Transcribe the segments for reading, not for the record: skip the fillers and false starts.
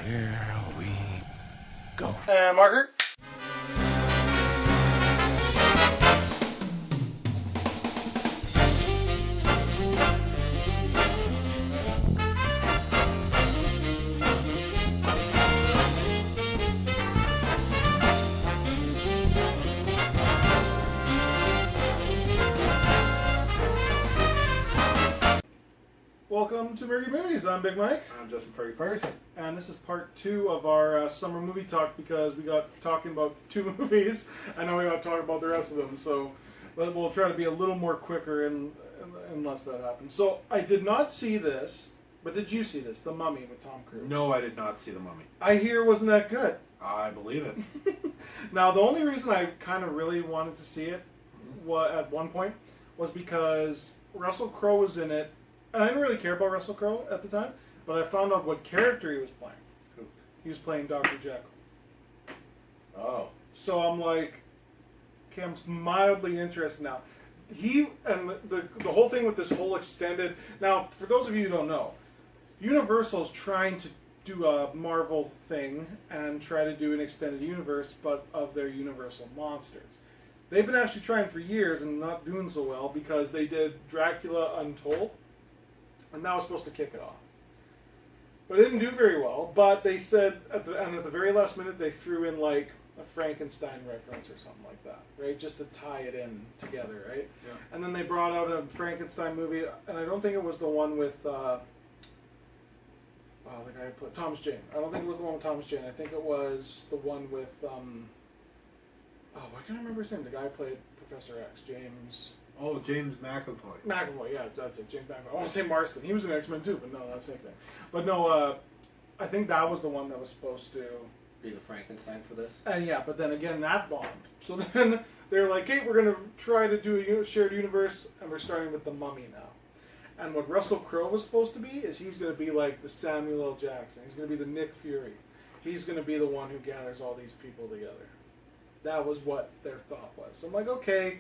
Here we go. And marker. Welcome to Mergy Movies. I'm Big Mike. I'm Justin Fergy first. And this is part 2 of our summer movie talk because we got talking about 2 movies. I know we got to talk about the rest of them, so we'll try to be a little more quicker unless that happens. So I did not see this, but did you see this? The Mummy with Tom Cruise. No, I did not see The Mummy. I hear it wasn't that good. I believe it. Now, the only reason I kind of really wanted to see it at one point was because Russell Crowe was in it. And I didn't really care about Russell Crowe at the time, but I found out what character he was playing. He was playing Dr. Jekyll. Oh. So I'm like, okay, I'm mildly interested now. The whole thing with this whole extended... Now, for those of you who don't know, Universal's trying to do a Marvel thing and try to do an extended universe, but of their Universal monsters. They've been actually trying for years and not doing so well because they did Dracula Untold. And that was supposed to kick it off. But it didn't do very well. But they said, at the very last minute, they threw in like a Frankenstein reference or something like that, right? Just to tie it in together, right? Yeah. And then they brought out a Frankenstein movie, and I don't think it was the one with, the guy who played Thomas Jane. I don't think it was the one with Thomas Jane. I think it was the one with, why can't I remember his name? The guy who played Professor X, James... Oh, James McAvoy. McAvoy, yeah, that's it, James McAvoy. I want to say Marston. He was in X-Men too, but no, that's the same thing. But no, I think that was the one that was supposed to... Be the Frankenstein for this? And yeah, but then again, that bombed. So then they're like, hey, we're going to try to do a shared universe, and we're starting with The Mummy now. And what Russell Crowe was supposed to be is he's going to be like the Samuel L. Jackson. He's going to be the Nick Fury. He's going to be the one who gathers all these people together. That was what their thought was. So I'm like, okay...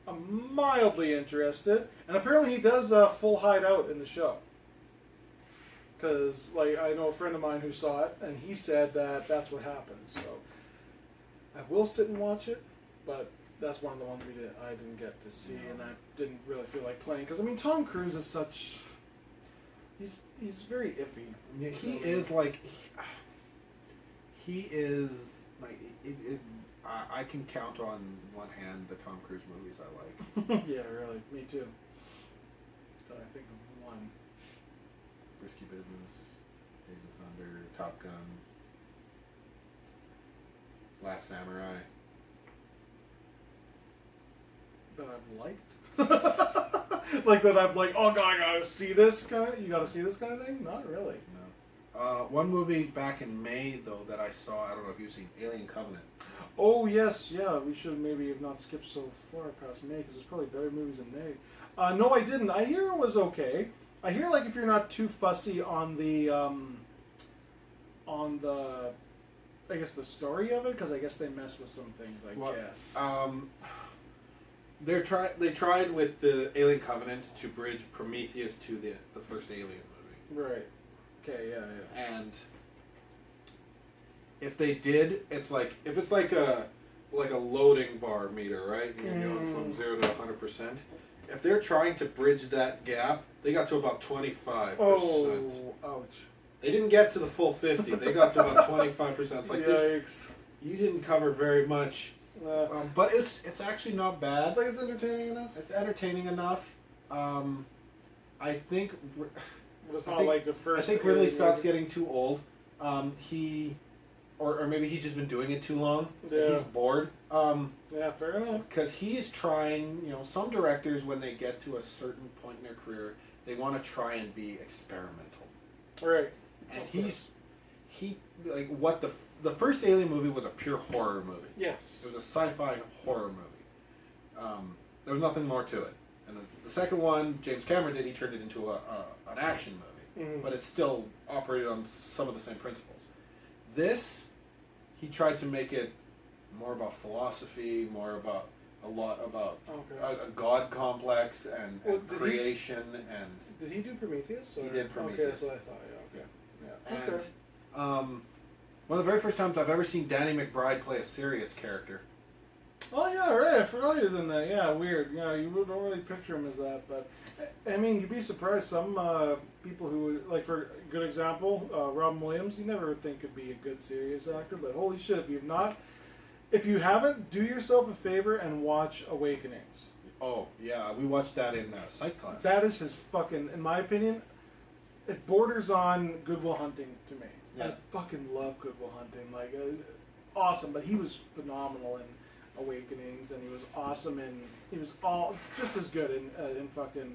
I'm mildly interested, and apparently he does a full hideout in the show. Because, like, I know a friend of mine who saw it, and he said that that's what happened. So I will sit and watch it, but that's one of the ones I didn't get to see, and I didn't really feel like playing. Because I mean, Tom Cruise is such. He's very iffy. Yeah, he is like. He is like I can count on one hand the Tom Cruise movies I like. Yeah, really. Me too. But I think of one. Risky Business, Days of Thunder, Top Gun, Last Samurai. That I've liked? Like that I've like, oh god, I gotta see this kind of, you gotta see this kind of thing? Not really. No. One movie back in May, though, that I saw, I don't know if you've seen, Alien Covenant. Oh, yes, yeah, we should maybe have not skipped so far past May, because there's probably better movies in May. No, I didn't. I hear it was okay. I hear, like, if you're not too fussy on the, I guess, the story of it, because I guess they mess with some things, I guess. They tried with the Alien Covenant to bridge Prometheus to the first Alien movie. Right. Okay, yeah. And if they did, it's like if it's like a loading bar meter, right? You're going from 0 to 100%. If they're trying to bridge that gap, they got to about 25%. Oh, ouch! They didn't get to the full 50. They got to about 25%. It's like Yikes. this. You didn't cover very much, but it's actually not bad. Like it's entertaining enough. It's entertaining enough. I think. It's not like the first. I think Ridley Scott's getting too old. Or maybe he's just been doing it too long. Yeah. He's bored. Yeah, fair enough. Because he's trying, some directors, when they get to a certain point in their career, they want to try and be experimental. Right. And the first Alien movie was a pure horror movie. Yes. It was a sci-fi horror movie. There was nothing more to it. And the second one, James Cameron did, he turned it into an action movie. Mm-hmm. But it still operated on some of the same principles. This, he tried to make it more about philosophy, more about a god complex and creation. Did he do Prometheus? He did Prometheus. Okay, that's what I thought. Yeah. Okay. Yeah. And okay. One of the very first times I've ever seen Danny McBride play a serious character. Oh yeah, right. I forgot he was in that. Yeah, weird. Yeah, you don't really picture him as that, but I mean, you'd be surprised. Some people who, like, for a good example, Robin Williams. You never would think could be a good serious actor, but holy shit, if you haven't, do yourself a favor and watch Awakenings. Oh yeah, we watched that in psych class. That is his fucking, in my opinion, it borders on Good Will Hunting to me. Yeah. I fucking love Good Will Hunting. Like, awesome, but he was phenomenal in Awakenings, and he was awesome in, he was all just as good in fucking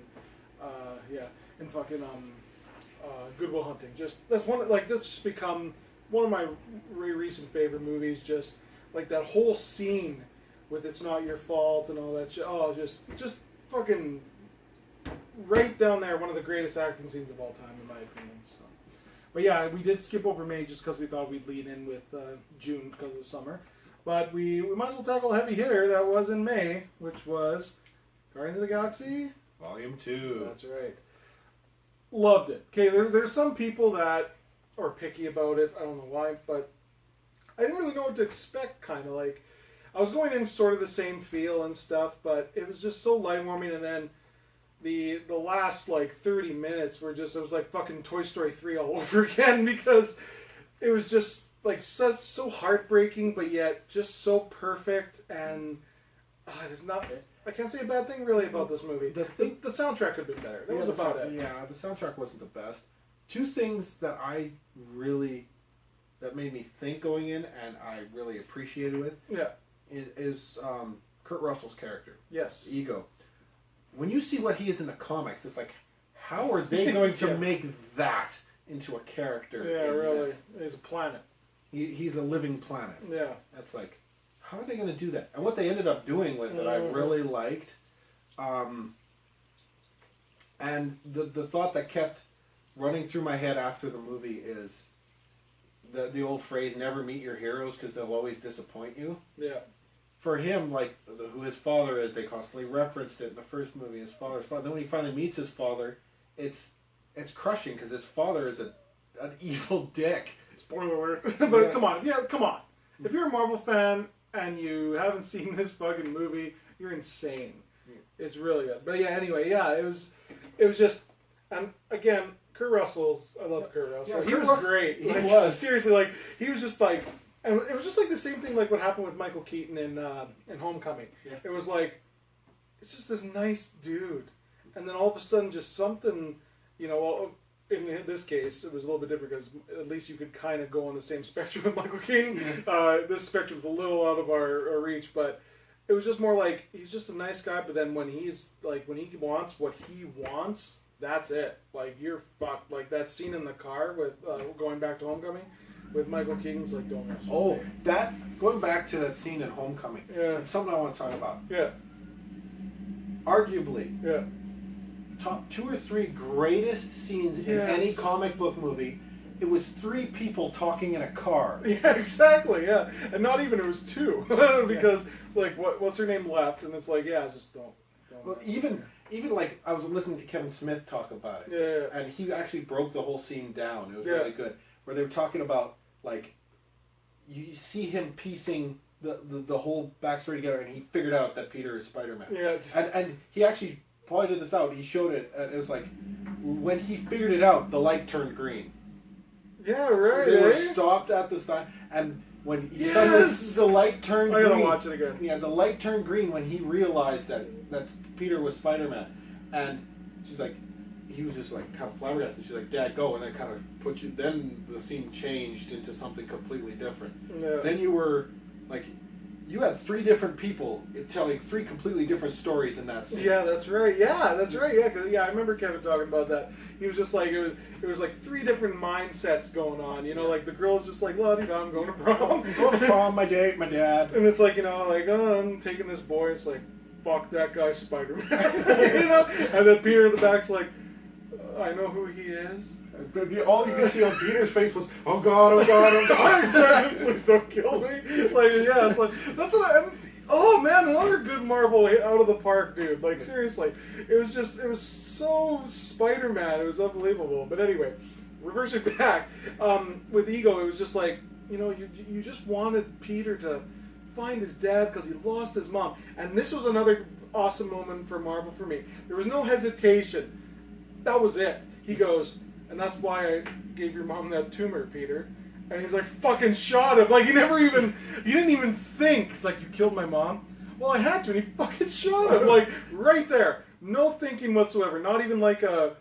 Good Will Hunting. That's just become one of my very recent favorite movies. Just like that whole scene with "It's Not Your Fault" and all that shit. Oh, just fucking right down there. One of the greatest acting scenes of all time, in my opinion. So. But yeah, we did skip over May just because we thought we'd lead in with June because of the summer. But we might as well tackle a heavy hitter that was in May, which was Guardians of the Galaxy Volume 2. That's right. Loved it. Okay, there's some people that are picky about it. I don't know why, but I didn't really know what to expect, kind of. Like, I was going in sort of the same feel and stuff, but it was just so light-warming, and then the last, like, 30 minutes were just, it was like fucking Toy Story 3 all over again, because it was just, like, so heartbreaking, but yet just so perfect, and there's not... I can't say a bad thing really about this movie. The soundtrack could have been better. That was about it. Yeah, the soundtrack wasn't the best. Two things that made me think going in, and I really appreciated with. Yeah. Is Kurt Russell's character. Yes. Ego. When you see what he is in the comics, it's like, how are they going to make that into a character? Yeah, really. He's a planet. He's a living planet. Yeah. That's like, how are they going to do that? And what they ended up doing with it, I really liked. And the thought that kept running through my head after the movie is the old phrase, never meet your heroes because they'll always disappoint you. Yeah. For him, like, who his father is, they constantly referenced it in the first movie, his father's father. Then when he finally meets his father, it's crushing because his father is an evil dick. Spoiler alert. But yeah. Come on. If you're a Marvel fan and you haven't seen this fucking movie, you're insane. It's really good. But yeah, anyway, yeah, it was just, and again, Kurt Russell's, I love Kurt Russell. Yeah, he was great. He was. Seriously, like, he was just like, and it was just like the same thing like what happened with Michael Keaton in Homecoming. Yeah. It was like, it's just this nice dude. And then all of a sudden just something, in this case, it was a little bit different because at least you could kind of go on the same spectrum with Michael Keaton. This spectrum's a little out of our reach, but it was just more like, he's just a nice guy, but then when he wants what he wants, that's it. Like, you're fucked. Like, that scene in the car with, going back to Homecoming, with Michael Keaton's like, don't mess with me. Going back to that scene in Homecoming, that's something I want to talk about. Yeah. Arguably. Yeah. Top 2 or 3 greatest scenes in any comic book movie. It was 3 people talking in a car. Yeah, exactly. Yeah, and not even, it was 2 because like what's her name left, and it's like, just don't. Well, even like I was listening to Kevin Smith talk about it. Yeah. And he actually broke the whole scene down. It was really good. Where they were talking about, like, you see him piecing the whole backstory together, and he figured out that Peter is Spider-Man. Yeah. And he actually pointed this out. He showed it, and it was like, when he figured it out, the light turned green. Yeah, right. They were stopped at the sign, and when he saw the light turned green. I gotta watch it again. Yeah, the light turned green when he realized that Peter was Spider-Man, and she's like, he was just like kind of flabbergasted. She's like, "Dad, go," and then kind of put you. Then the scene changed into something completely different. Yeah. Then you were like, you had 3 different people telling 3 completely different stories in that scene. Yeah, that's right. Yeah, that's right. Yeah, 'cause, I remember Kevin talking about that. He was just like, it was like 3 different mindsets going on. Like the girl's just like, la-di-da, I'm going to prom. I'm going to prom, my date, my dad. And it's like, I'm taking this boy. It's like, fuck, that guy's Spider-Man. And then Peter in the back's like, I know who he is. All you can see on Peter's face was, oh God, oh God, oh God. Exactly. Please don't kill me. Like, it's like, that's what oh man, another good Marvel out of the park, dude. Like, seriously. It was so Spider-Man. It was unbelievable. But anyway, reversing back, with Ego, it was just like, you just wanted Peter to find his dad because he lost his mom. And this was another awesome moment for Marvel for me. There was no hesitation. That was it. He goes, and that's why I gave your mom that tumor, Peter. And he's like, fucking shot him. Like, he didn't even think. He's like, you killed my mom? Well, I had to, and he fucking shot him. Like, right there. No thinking whatsoever. Not even like a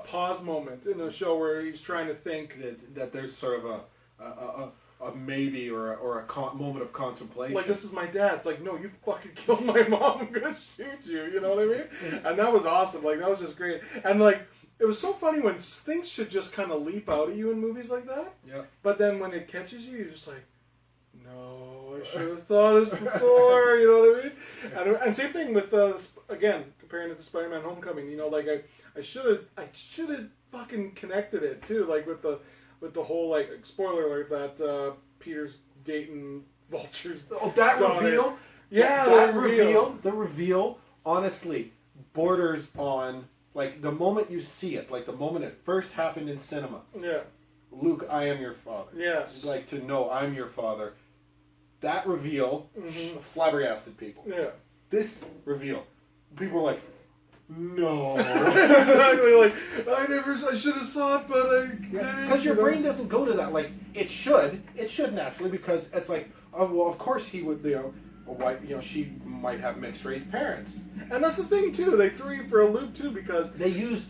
pause moment in a show where he's trying to think. That there's sort of a maybe or a moment of contemplation. Like, this is my dad. It's like, no, you fucking killed my mom. I'm going to shoot you. You know what I mean? And that was awesome. Like, that was just great. And, like, it was so funny when things should just kind of leap out at you in movies like that. Yeah. But then when it catches you, you're just like, no, I should have thought of this before. You know what I mean? And same thing with, again, comparing it to Spider-Man Homecoming. Like, I should have fucking connected it, too. Like, with the whole, like, spoiler alert, that Peter's dating Vulture's that daughter. reveal? Yeah, the reveal, honestly, borders on, like, the moment you see it, like, the moment it first happened in cinema. Yeah. Luke, I am your father. Yes. Like, to know I'm your father. That reveal flabbergasted people. Yeah. This reveal, people were like, no. Exactly, like, I should have saw it, but I didn't. Because your brain doesn't go to that. Like, it should naturally, because it's like, oh, well, of course he would, she might have mixed race parents. And that's the thing, too. They threw you for a loop, too, because they used,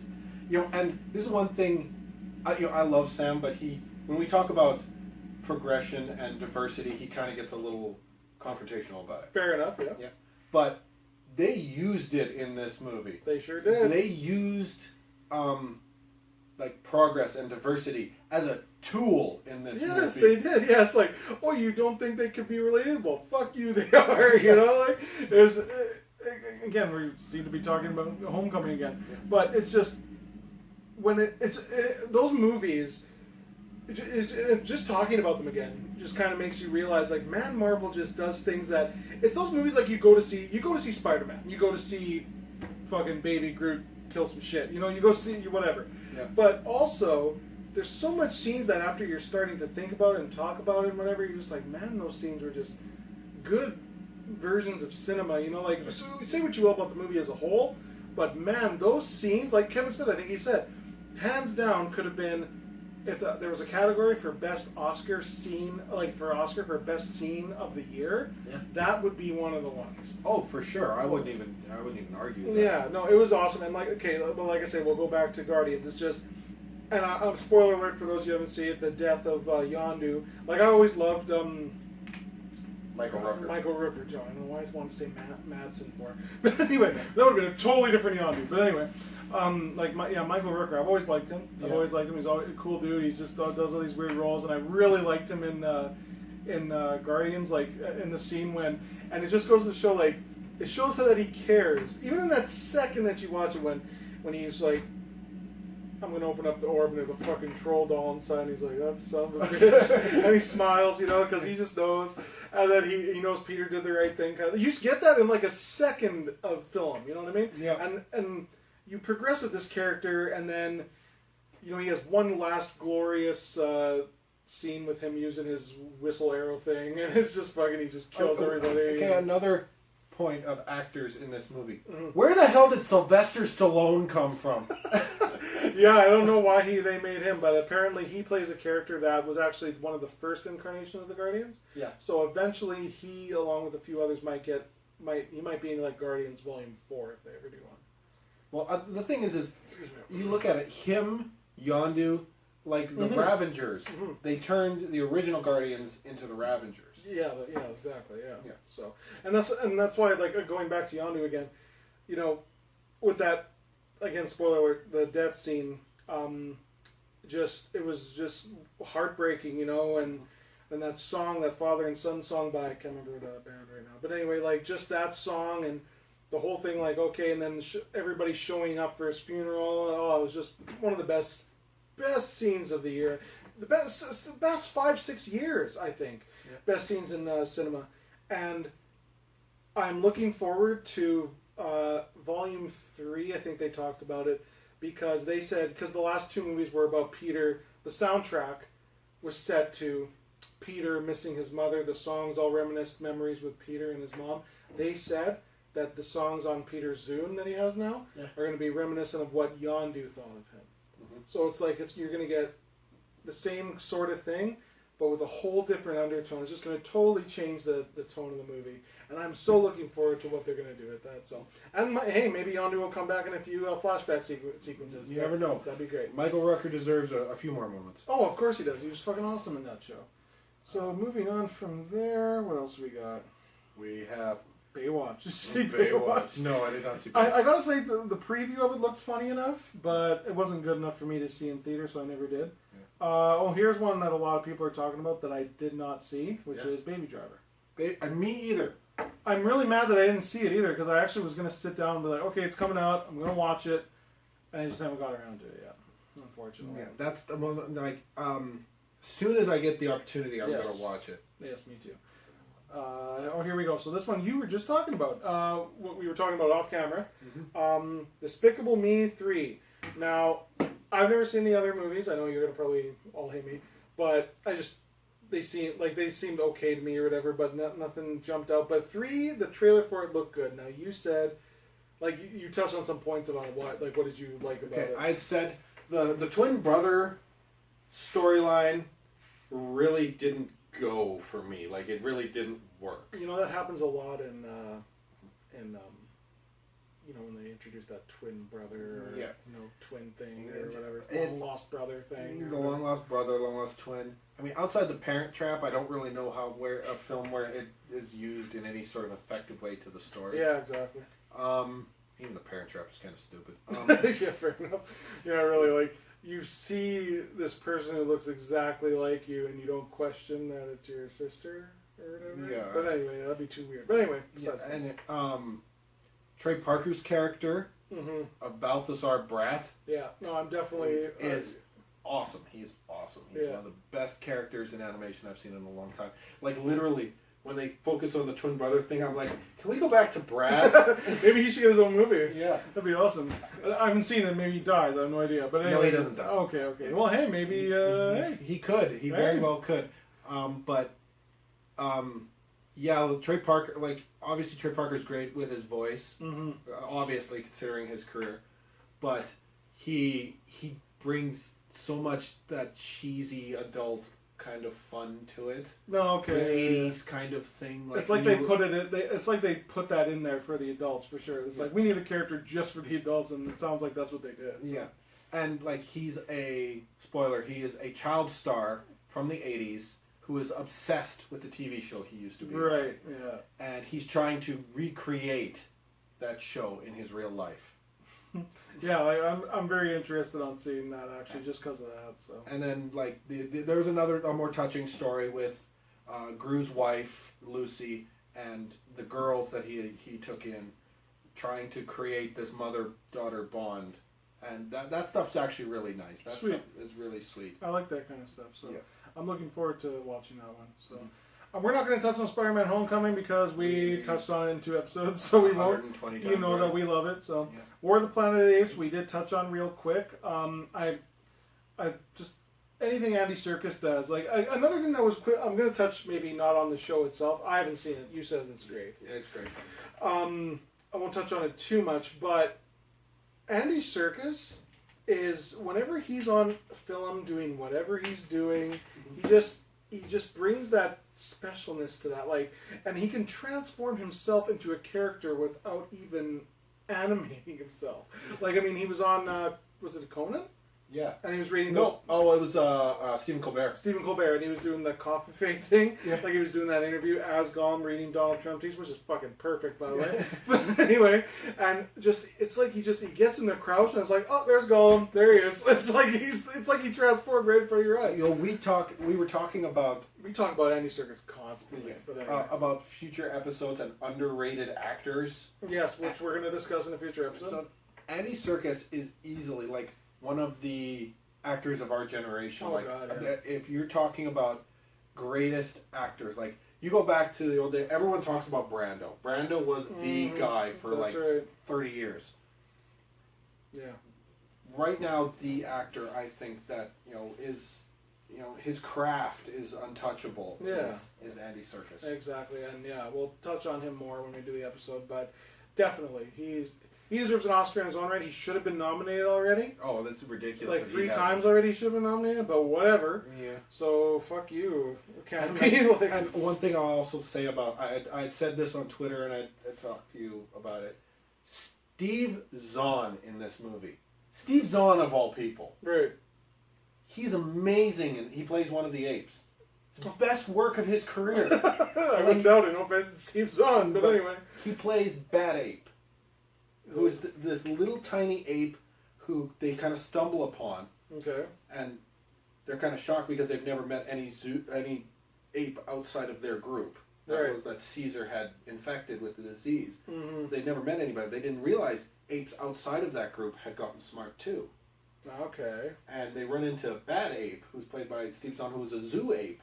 and this is one thing, I love Sam, but when we talk about progression and diversity, he kind of gets a little confrontational about it. Fair enough, yeah. Yeah. But they used it in this movie. They sure did. They used, like, progress and diversity as a tool in this movie. Yes, they did. Yeah, it's like, oh, you don't think they could be related? Well, fuck you, they are. Like, there's, again, we seem to be talking about Homecoming again, but it's just when those movies. It's just talking about them again just kind of makes you realize, like, man, Marvel just does things that it's those movies like you go to see Spider-Man, you go to see fucking Baby Groot kill some shit, you go see whatever. Yeah. But also there's so much scenes that after you're starting to think about it and talk about it and whatever, you're just like, man, those scenes were just good versions of cinema. Like, so say what you will about the movie as a whole, but man, those scenes, like Kevin Smith, I think he said, hands down could have been, if there was a category for best Oscar scene, like for Oscar for best scene of the year, that would be one of the ones. Oh, for sure. I wouldn't even argue that. Yeah, no, it was awesome. And like I say, we'll go back to Guardians. It's just, and spoiler alert for those who haven't seen it, the death of Yondu. Like, I always loved Michael Rooker. Joe, I don't know why I wanted to say Madsen for. But anyway, that would have been a totally different Yondu. But anyway. Michael Rooker. I've always liked him. I've always liked him. He's always a cool dude. He's just does all these weird roles, and I really liked him in Guardians, like in the scene and it just goes to show, like, it shows how that he cares. Even in that second that you watch it, when he's like, I'm gonna open up the orb and there's a fucking troll doll inside, and he's like, that son of a bitch, and he smiles, because he just knows, and then he knows Peter did the right thing. You just get that in like a second of film. You know what I mean? Yeah. And you progress with this character, and then, he has one last glorious scene with him using his whistle arrow thing, and it's just fucking, he just kills everybody. Okay, another point of actors in this movie. Mm-hmm. Where the hell did Sylvester Stallone come from? Yeah, I don't know why they made him, but apparently he plays a character that was actually one of the first incarnations of the Guardians. Yeah. So eventually he, along with a few others, might be in like Guardians Volume 4 if they ever do one. Well, the thing is you look at it, him, Yondu, like the Ravengers, they turned the original Guardians into the Ravengers. Yeah, exactly, yeah. So, and that's why, like, going back to Yondu again, with that, again, spoiler alert, the death scene, it was just heartbreaking, and that song, that father and son song by, I can't remember the band right now, but anyway, like, just that song and the whole thing, like, okay, and then everybody showing up for his funeral. Oh, it was just one of the best scenes of the year. The best 5-6 years, I think. Yeah. Best scenes in cinema. And I'm looking forward to Volume 3. I think they talked about it because they said, because the last two movies were about Peter, the soundtrack was set to Peter missing his mother. The songs all reminisce memories with Peter and his mom. They said that the songs on Peter's Zune that he has now are going to be reminiscent of what Yondu thought of him. Mm-hmm. So it's like you're going to get the same sort of thing, but with a whole different undertone. It's just going to totally change the tone of the movie. And I'm so looking forward to what they're going to do with that. So, and hey, maybe Yondu will come back in a few flashback sequences. You never know. That'd be great. Michael Rooker deserves a few more moments. Oh, of course he does. He was fucking awesome in that show. So moving on from there, what else we got? We have Baywatch. Did you see Baywatch? No, I did not see Baywatch. I gotta say, the preview of it looked funny enough, but it wasn't good enough for me to see in theater, so I never did. Yeah. Here's one that a lot of people are talking about that I did not see, which is Baby Driver. Me either. I'm really mad that I didn't see it either, because I actually was going to sit down and be like, okay, it's coming out, I'm going to watch it, and I just haven't got around to it yet, unfortunately. Yeah, that's the one, like, as soon as I get the opportunity, I'm going to watch it. Yes, me too. Here we go. So this one you were just talking about, what we were talking about off camera. Mm-hmm. Despicable Me 3. Now, I've never seen the other movies. I know you're going to probably all hate me, but they seemed okay to me or whatever, but nothing jumped out. But 3, the trailer for it looked good. Now, you said, like, you touched on some points about what did you like about it? I said the twin brother storyline really didn't go for me. Like, it really didn't work. You know, that happens a lot in when they introduce that twin brother or, twin thing or whatever. Long lost brother thing. The long lost brother, long lost twin. I mean, outside the Parent Trap, I don't really know where a film where it is used in any sort of effective way to the story. Yeah, exactly. Even the Parent Trap is kind of stupid. Yeah, fair enough. Yeah, really, like, you see this person who looks exactly like you and you don't question that it's your sister or whatever. Yeah. But anyway, that'd be too weird. But anyway, Trey Parker's character of Balthazar Bratt. Yeah, no, I'm definitely is awesome. He's awesome. He's one of the best characters in animation I've seen in a long time. Like, literally, when they focus on the twin brother thing, I'm like, can we go back to Brad? Maybe he should get his own movie. Yeah. That'd be awesome. I haven't seen it. Maybe he dies. I have no idea. But anyway, no, he doesn't die. Okay. Well, hey, maybe... hey. He could. He very well could. Trey Parker, like, obviously Trey Parker's great with his voice, obviously, considering his career, but he brings so much that cheesy adult kind of fun to it. No, okay. The 80s kind of thing. Like, it's like they put it. It's like they put that in there for the adults for sure. It's like we need a character just for the adults, and it sounds like that's what they did. So. Yeah, and like he is a child star from the 80s who is obsessed with the TV show he used to be. Right. Yeah. And he's trying to recreate that show in his real life. Yeah, I'm very interested on seeing that actually, just because of that. So. And then like there was a more touching story with Gru's wife Lucy and the girls that he took in, trying to create this mother-daughter bond, and that stuff's actually really nice. That sweet. Stuff is really sweet. I like that kind of stuff. So I'm looking forward to watching that one. So. We're not going to touch on Spider-Man Homecoming because we touched on it in 2 episodes, so we won't. You know that we love it. So, War of the Planet of the Apes we did touch on real quick. I just anything Andy Serkis does. Like another thing that was quick. I'm going to touch maybe not on the show itself. I haven't seen it. You said it's great. Yeah, it's great. I won't touch on it too much, but Andy Serkis is whenever he's on film doing whatever he's doing, he just brings that specialness to that, like, and he can transform himself into a character without even animating himself. Like, I mean, he was on, was it Conan? Yeah. And he was reading it was Stephen Colbert. Stephen Colbert, and he was doing the coffee fake thing. Yeah. Like, he was doing that interview as Gollum reading Donald Trump tweets, which is fucking perfect, by the way. But anyway, and just, it's like he gets in the crouch, and it's like, oh, there's Gollum, there he is. It's like he transformed right in front of your eyes. You know, we talk about Andy Serkis constantly, but anyway. About future episodes and underrated actors. Yes, which we're going to discuss in a future episode. So, Andy Serkis is easily, like, one of the actors of our generation. Oh, like, God, yeah. If you're talking about greatest actors, like, you go back to the old day, everyone talks about Brando. Brando was the guy for, 30 years. Yeah. right now the actor I think that is his craft is untouchable. Yeah. Is Andy Serkis. Exactly, and yeah, we'll touch on him more when we do the episode, but definitely he deserves an Oscar in his own right. He should have been nominated already. Oh, that's ridiculous. Like 3 times already he should have been nominated, but whatever. Yeah. So fuck you, Academy. And one thing I'll also say about I had said this on Twitter and I talked to you about it. Steve Zahn in this movie. Steve Zahn of all people. Right. He's amazing and he plays one of the apes. It's the best work of his career. I wouldn't doubt it. No offense to Steve Zahn, but anyway. He plays Bad Ape, who is this little tiny ape who they kind of stumble upon. Okay. And they're kind of shocked because they've never met any ape outside of their group. That Caesar had infected with the disease. Mm-hmm. They'd never met anybody. They didn't realize apes outside of that group had gotten smart too. Okay. And they run into Bad Ape, who's played by Steve Zahn, who was a zoo ape,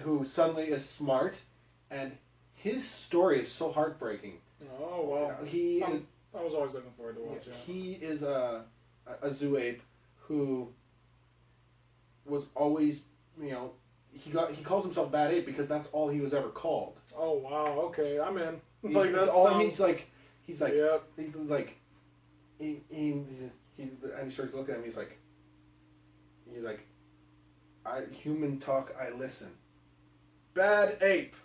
who suddenly is smart, and his story is so heartbreaking. Oh, wow. I was always looking forward to watching it. He is a zoo ape who was always, he calls himself Bad Ape because that's all he was ever called. Oh, wow. Okay, I'm in. Like that's all he's like. Yep. He's like, and he starts looking at him. He's like, human talk. I listen. Bad Ape.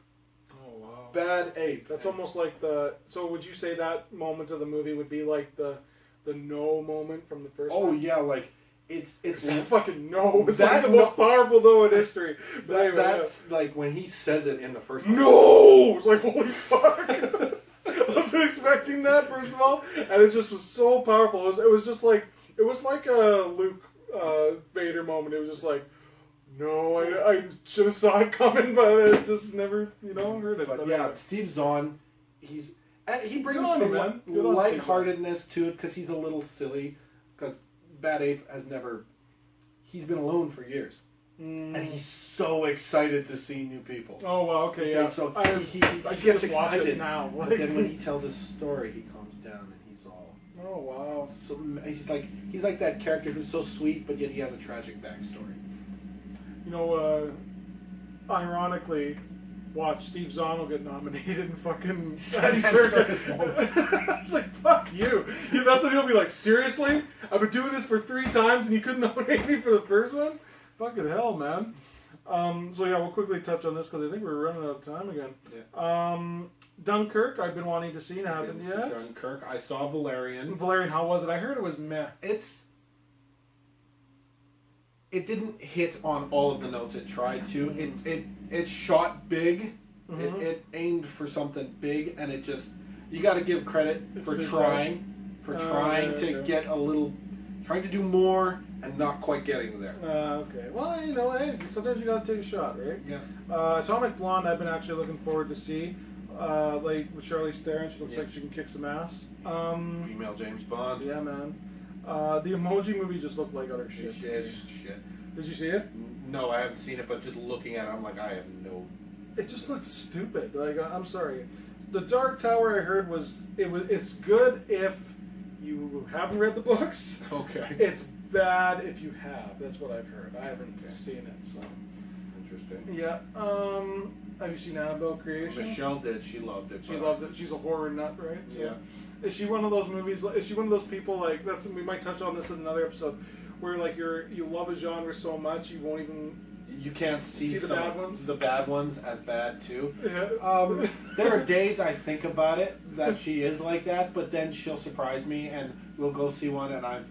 Oh wow. Bad Ape. That's almost like So would you say that moment of the movie would be like the no moment from the first one? Oh yeah, like it's that fucking no. It's like the most powerful no in history. But anyway, that's like when he says it in the first one. No! It's like holy fuck. I wasn't expecting that, first of all, and it just was so powerful. It was like a Luke Vader moment. It was just like, no, I should have saw it coming, but I just never, heard it. But yeah, Steve Zahn, he brings some lightheartedness to it because he's a little silly. Because Bad Ape he's been alone for years. And he's so excited to see new people. Oh, well, okay, yeah. So he gets excited now. But then when he tells his story, he calms down and he's all... Oh, wow. So he's like that character who's so sweet, but yet he has a tragic backstory. Ironically, watch, Steve Zahn will get nominated and fucking Andy Serkis. It's like, fuck you. That's what he'll be like, seriously? I've been doing this for 3 times and you couldn't nominate me for the first one? Fucking hell, man. So yeah, we'll quickly touch on this because I think we're running out of time again. Yeah. Dunkirk, I've been wanting to see, and haven't yet. Dunkirk, I saw Valerian. Valerian, how was it? I heard it was meh. It didn't hit on all of the notes it tried to. It shot big. Mm-hmm. It aimed for something big, and it just, you got to give credit for trying to do more and not quite getting there. Okay. Well, hey, sometimes you got to take a shot, right? Yeah. Atomic Blonde, I've been actually looking forward to see. Like with Charlize Theron, she looks like she can kick some ass. Female James Bond. Yeah, man. The Emoji Movie just looked like utter shit. Shit. Did you see it? No, I haven't seen it, but just looking at it, I'm like, I have no... It just looks stupid. Like, I'm sorry. The Dark Tower, I heard, it's good if you haven't read the books. Okay. It's bad if you have. That's what I've heard. I haven't seen it, so... Interesting. Yeah. Have you seen Annabelle Creation? Michelle did. She loved it. She loved it. She's a horror nut, right? So, yeah. Is she one of those movies? Is she one of those people like that's? We might touch on this in another episode, where like you love a genre so much you won't even. You can't see the bad ones. The bad ones as bad too. Yeah. There are days I think about it that she is like that, but then she'll surprise me and we'll go see one and I'll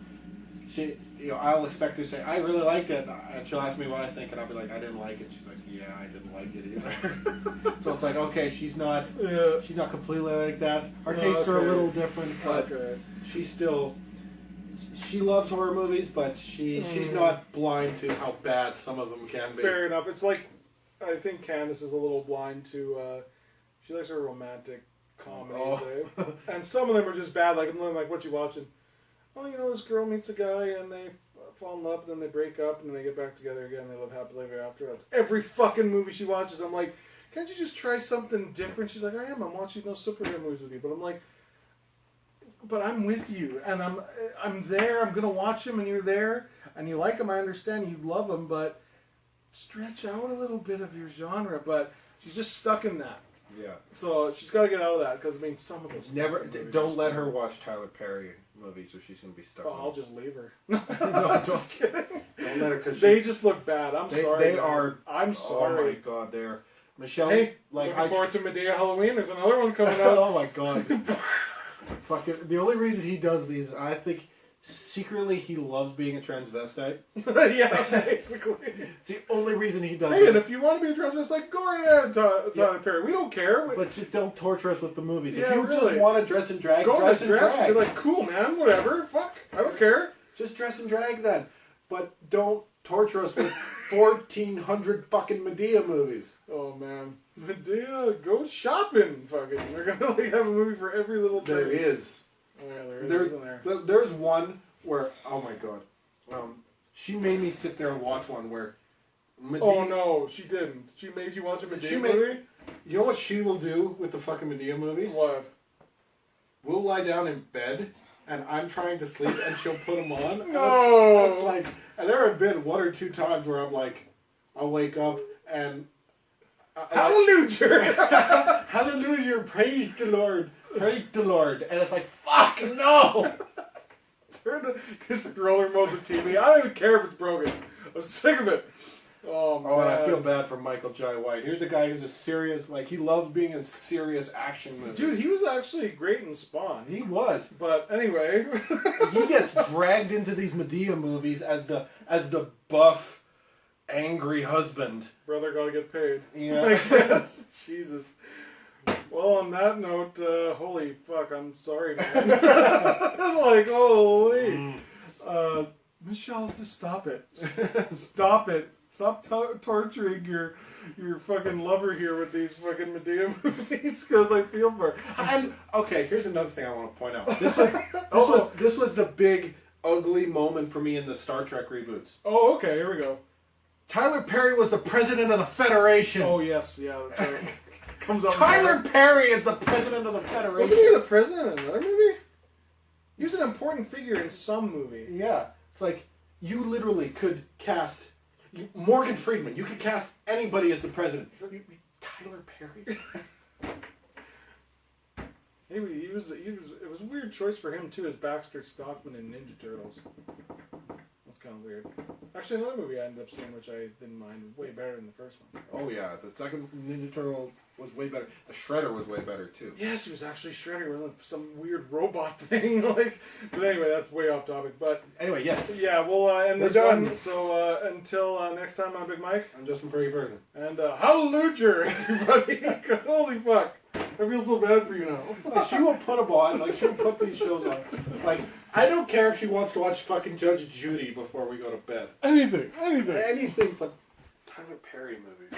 expect her to say I really liked it, and she'll ask me what I think, and I'll be like I didn't like it. She's like yeah, I didn't like it either. So it's like okay, she's not completely like that. Our tastes are a little different, but she loves horror movies, but she's not blind to how bad some of them can be. Fair enough. It's like I think Candace is a little blind to. She likes her romantic comedies, eh? And some of them are just bad. Like I'm like, what you watching? Oh, this girl meets a guy and they fall in love, and then they break up, and then they get back together again. And they live happily ever after. That's every fucking movie she watches. I'm like, can't you just try something different? She's like, I'm watching those superhero movies with you, but I'm like. but I'm with you, and I'm there. I'm gonna watch him, and you're there, and you like him. I understand you love him, but stretch out a little bit of your genre. But she's just stuck in that. Yeah. So she's got to get out of that because I mean, some of those. Don't let her watch Tyler Perry movies, or she's gonna be stuck. Oh, I'll just leave her. No, I'm just kidding. Don't let her, because they just look bad. Sorry. They are. I'm sorry. Oh my god, they're Michelle. Hey, like looking forward to Medea Halloween. There's another one coming out. Oh my god. Fucking. The only reason he does these, I think, secretly he loves being a transvestite. Yeah, basically. It's the only reason he does it. it. And if you want to be a transvestite, go right ahead, Tyler Perry. We don't care. But just don't torture us with the movies. Yeah, if you really. just want to dress in drag, go dress in drag. You're like, cool, man. Whatever. Fuck. I don't care. Just dress in drag then. But don't torture us with 1,400 fucking Medea movies. Oh man, Medea, go shopping. Fucking, they're gonna like have a movie for every little thing. There is. Oh yeah, there is, isn't there? There's one where, oh my god, she made me sit there and watch one where Medea. Oh no, she didn't. She made you watch a Medea movie. You know what she will do with the fucking Medea movies? What? We'll lie down in bed. And I'm trying to sleep, and she'll put them on. No. That's like, and there have been 1 or 2 times where I'm like, I'll wake up and hallelujah, hallelujah, praise the Lord, and it's like, fuck no. Turn the roller mode the TV. I don't even care if it's broken. I'm sick of it. Oh man. Oh, and I feel bad for Michael Jai White. Here's a guy who's a serious, like, he loves being in serious action movies. Dude, he was actually great in Spawn. He was. But anyway. He gets dragged into these Medea movies as the buff, angry husband. Brother gotta get paid. Yeah. I guess. Jesus. Well, on that note, holy fuck, I'm sorry, man. I'm like, holy. Michelle, just stop it. Stop it. Stop torturing your fucking lover here with these fucking Medea movies, because I feel for her. Okay, here's another thing I want to point out. This was the big ugly moment for me in the Star Trek reboots. Oh, okay, here we go. Tyler Perry was the president of the Federation. Oh yes, yeah. That's right. Comes up. Tyler Perry is the president of the Federation. Wasn't he the president in another movie? He was an important figure in some movie. Yeah, it's like you literally could cast. Morgan Freeman, you could cast anybody as the president. Tyler Perry. It was a weird choice for him too, as Baxter Stockman in Ninja Turtles. That's kind of weird. Actually, another movie I ended up seeing, which I didn't mind, way better than the first one. Oh yeah, the second Ninja Turtle was way better. The Shredder was way better too. Yes, he was actually Shredder with some weird robot thing. Like, but anyway, that's way off topic. But anyway, yes. Yeah, we'll end this one. So until next time, I'm Big Mike. I'm Justin Fergy. And hallelujah, everybody! Holy fuck! I feel so bad for you now. Like, she will put them on. Like, she will put these shows on. Like, I don't care if she wants to watch fucking Judge Judy before we go to bed. Anything but Tyler Perry movies.